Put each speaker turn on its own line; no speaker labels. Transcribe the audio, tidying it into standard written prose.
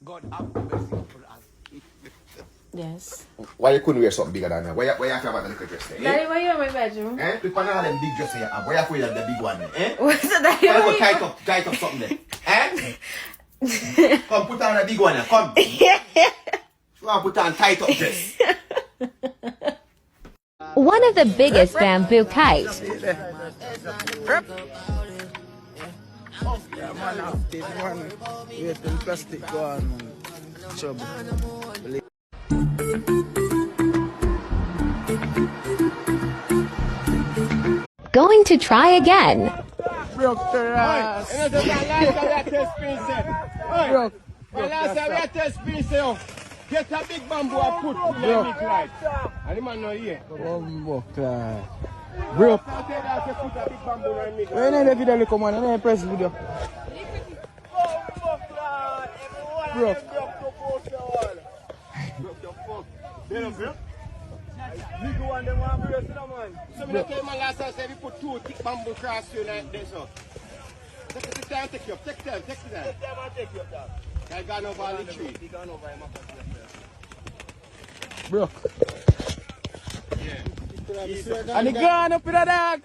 God have mercy upon us.
Yes.
Why you couldn't wear something bigger than that? Why you have to have a little dress there?
Daddy, why you in my bedroom?
Eh? Pick one of them big dresses you have. Why you have to wear the big one there? Eh?
What's the daddy?
Why you tight up something there? Eh? Come put on a big one there. Come. You want to put on tight up dress.
One of the biggest bamboo kites.
Yeah, man, after one, wait till plastic go on, man. Trouble.
Going to try again.
Broke the ass.
Get a big bamboo and put in the big light. And the man not here.
Bamboo class. Broke. When I video look man, I press video. Broke.
Big one them want to brace it, man. So me tell man last time say we put 2 thick bamboo across you like this so. Take time, take you up, take time. Take time and take you up, dog. I got over the tree. He gone over him up.
Broke.
Yeah.
And he gone up in the dog.